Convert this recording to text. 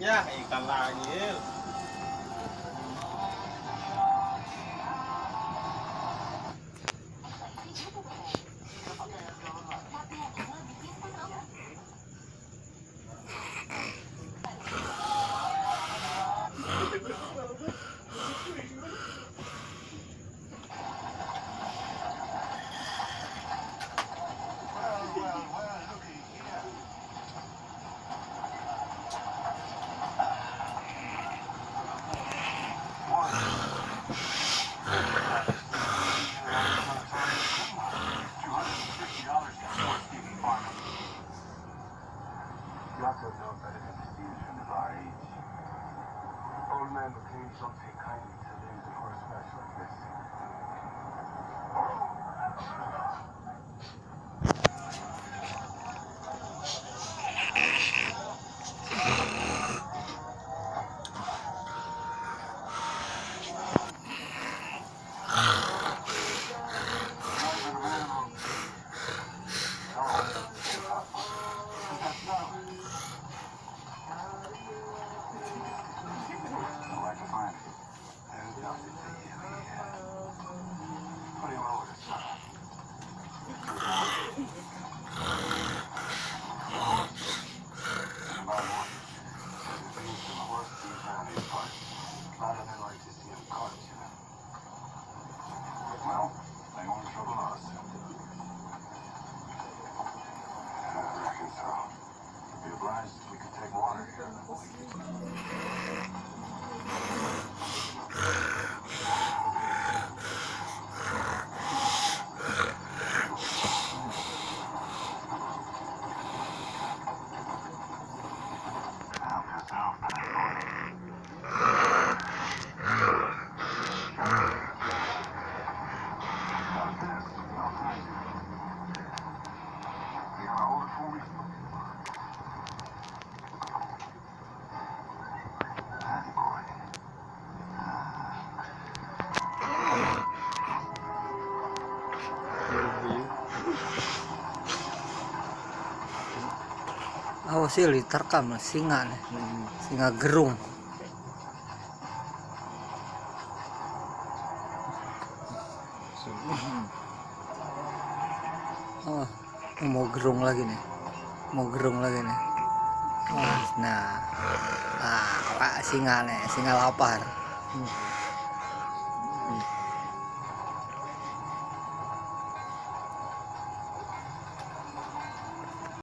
Ya, ikan lagi. Lots know better than to steal from the bar each. Old man McLean don't take kindly to losing for a smash like this. Well, they won't trouble us. I reckon so. Be obliged if we could take water here and then we'll leave. Oh sih diterkam singa nih, singa gerung. Oh, mau gerung lagi nih, Oh, nah, pak singa nih, singa lapar.